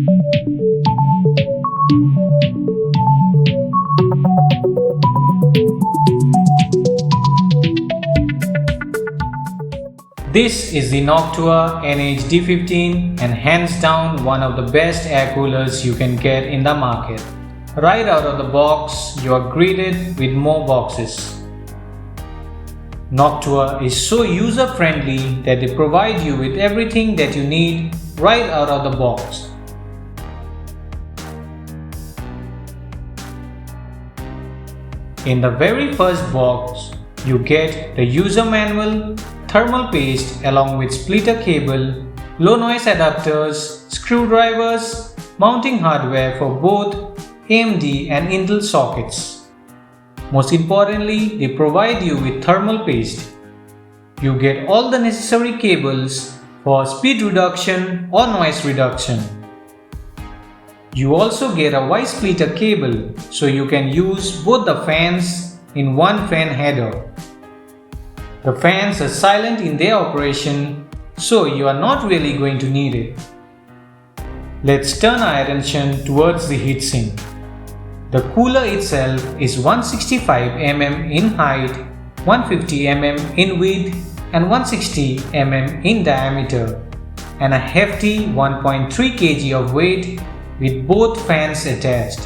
This is the Noctua NH D15 and hands down one of the best air coolers you can get in the market. Right out of the box, you are greeted with more boxes. Noctua is so user-friendly that they provide you with everything that you need right out of the box. In the very first box, you get the user manual, thermal paste along with splitter cable, low noise adapters, screwdrivers, mounting hardware for both AMD and Intel sockets. Most importantly, they provide you with thermal paste. You get all the necessary cables for speed reduction or noise reduction. You also get a Y splitter cable so you can use both the fans in one fan header. The fans are silent in their operation, so you are not really going to need it. Let's turn our attention towards the heatsink. The cooler itself is 165 mm in height, 150 mm in width and 160 mm in diameter, and a hefty 1.3 kg of weight with both fans attached.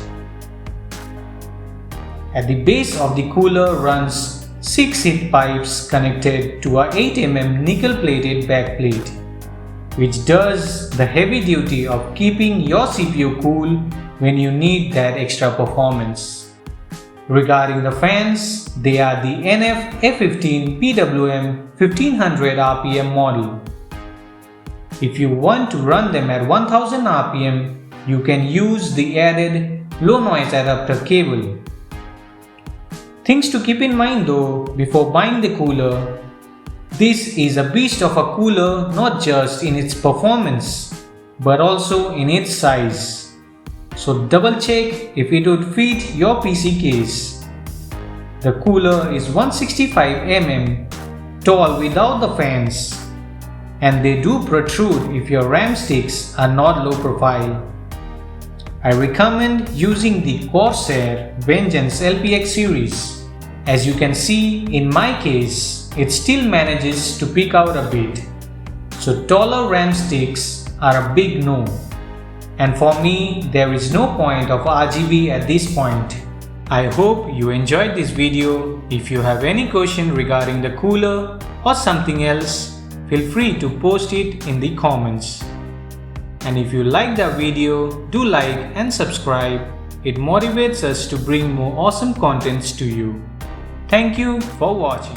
At the base of the cooler runs 6 heat pipes connected to a 8 mm nickel-plated backplate, which does the heavy duty of keeping your CPU cool when you need that extra performance. Regarding the fans, they are the NF F15 PWM 1500 RPM model. If you want to run them at 1000 RPM, you can use the added low noise adapter cable. Things to keep in mind though before buying the cooler: this is a beast of a cooler not just in its performance but also in its size. So double check if it would fit your PC case. The cooler is 165 mm tall without the fans, and they do protrude if your RAM sticks are not low profile. I recommend using the Corsair Vengeance LPX series. As you can see, in my case, it still manages to peek out a bit. So taller RAM sticks are a big no. And for me, there is no point of RGB at this point. I hope you enjoyed this video. If you have any question regarding the cooler or something else, feel free to post it in the comments. And if you like the video, do like and subscribe. It motivates us to bring more awesome contents to you. Thank you for watching.